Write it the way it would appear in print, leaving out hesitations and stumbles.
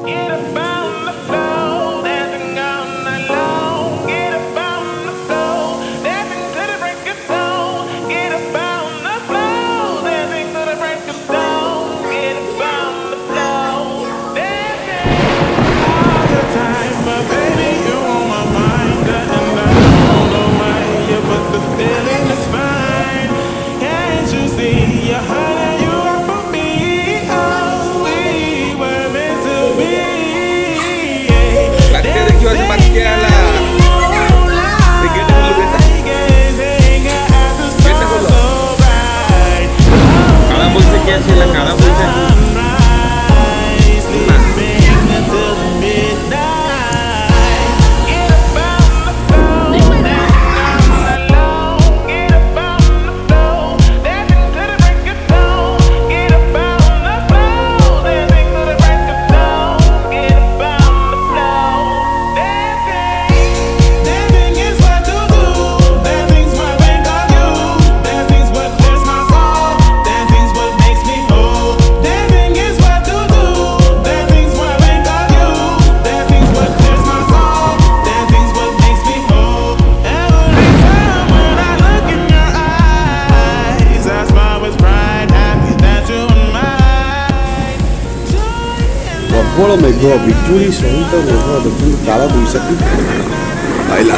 Get up on the floor, dancing all night long. Get up on the floor, dancing to the break of dawn. Get up on the floor, dancing to the break of dawn. Get up on the floor, dancing all the time, but baby you on my mind, and I don't know why, yeah, but the feeling is fine. Can't you see, yeah, honey, you are for me. Oh, we were meant to be. Latihan lagi waktu pakai lah. Bikin dulu kita. Kita dulu. Kalau musiknya silang, kalau musiknya. ପ୍ରବଳ ମେଘ ବିଜୁଳି ସହିତ ମେଘ ଦେଖନ୍ତୁ କାଳବୈଶାଖୀ ଆଇଲା।